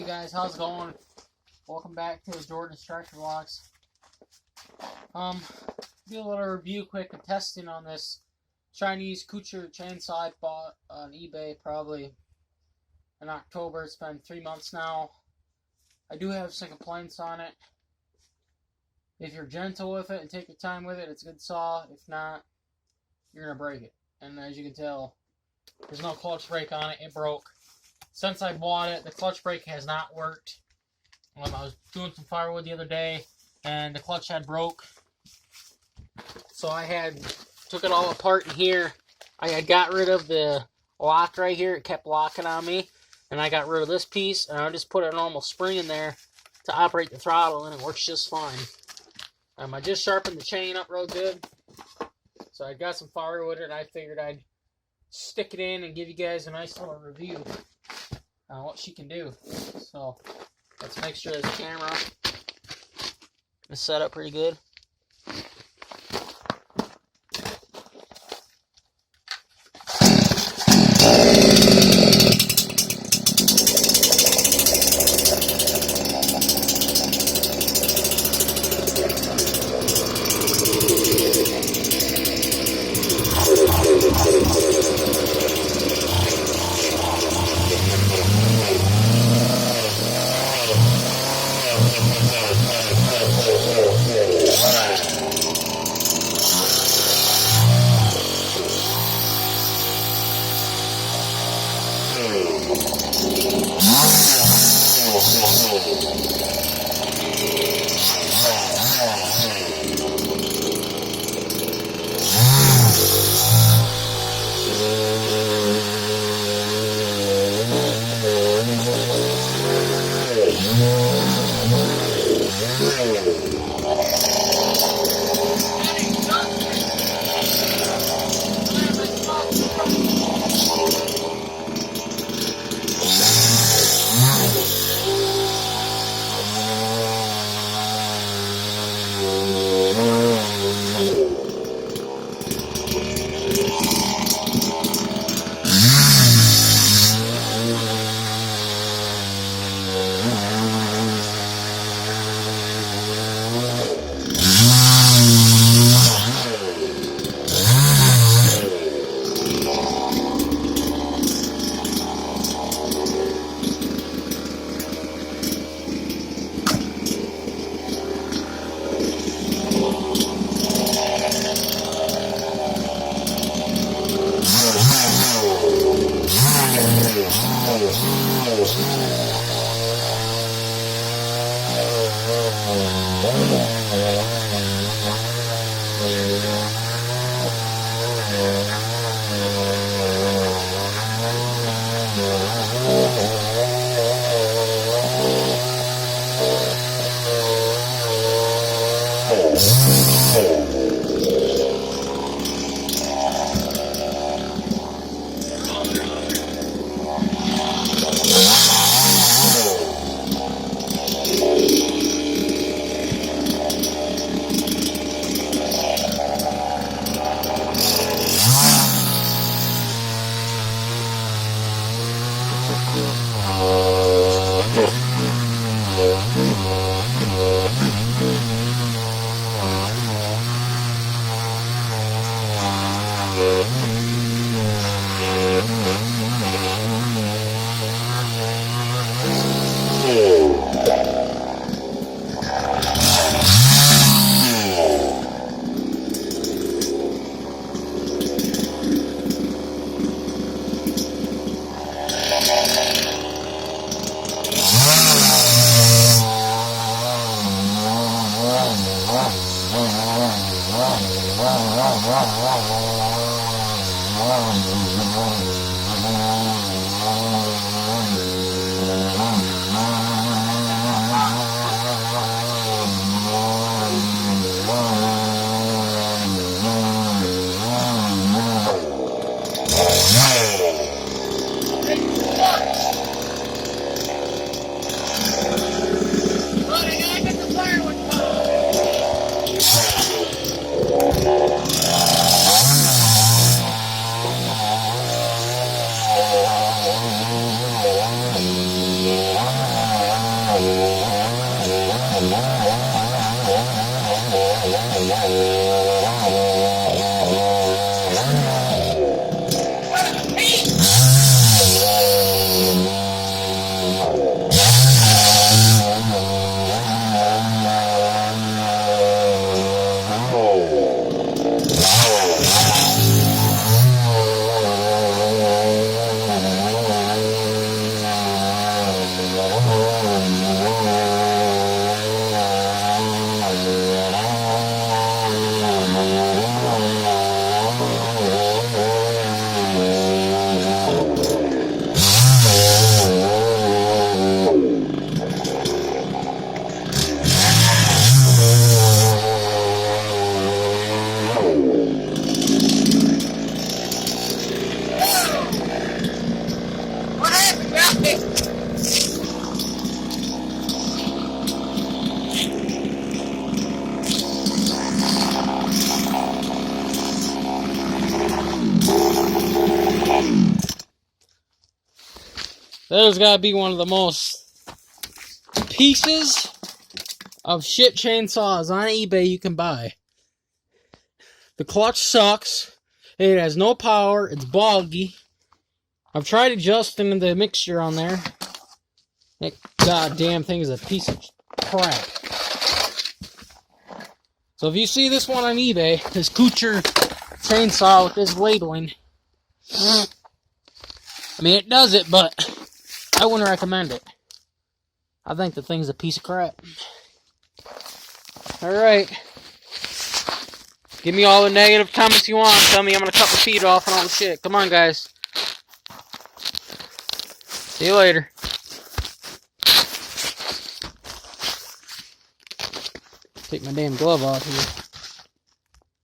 Hey guys, how's it going? Welcome back to the Jordan Instructor Vlogs. Do a little review, quick and testing on this Chinese Kuchar chainsaw I bought on eBay probably in October. It's been 3 months now. I do have some complaints on it. If you're gentle with it and take your time with it, it's a good saw. If not, you're gonna break it. And as you can tell, there's no clutch brake on it. It broke. Since I bought it, the clutch brake has not worked. I was doing some firewood the other day, and the clutch had broke. So I took it all apart in here. I had got rid of the lock right here. It kept locking on me. And I got rid of this piece, and I just put a normal spring in there to operate the throttle, and it works just fine. I just sharpened the chain up real good. So I got some firewood, and I figured I'd stick it in and give you guys a nice little review on what she can do. So let's make sure this camera is set up pretty good. There's gotta be one of the most pieces of shit chainsaws on eBay you can buy. The clutch sucks. It has no power. It's boggy. I've tried adjusting the mixture on there. That goddamn thing is a piece of crap. So if you see this one on eBay, this Kuchar chainsaw with this labeling, I mean, it does it, but I wouldn't recommend it. I think the thing's a piece of crap. Alright. Give me all the negative comments you want. Tell me I'm gonna cut my feet off and all the shit. Come on, guys. See you later. Take my damn glove off here.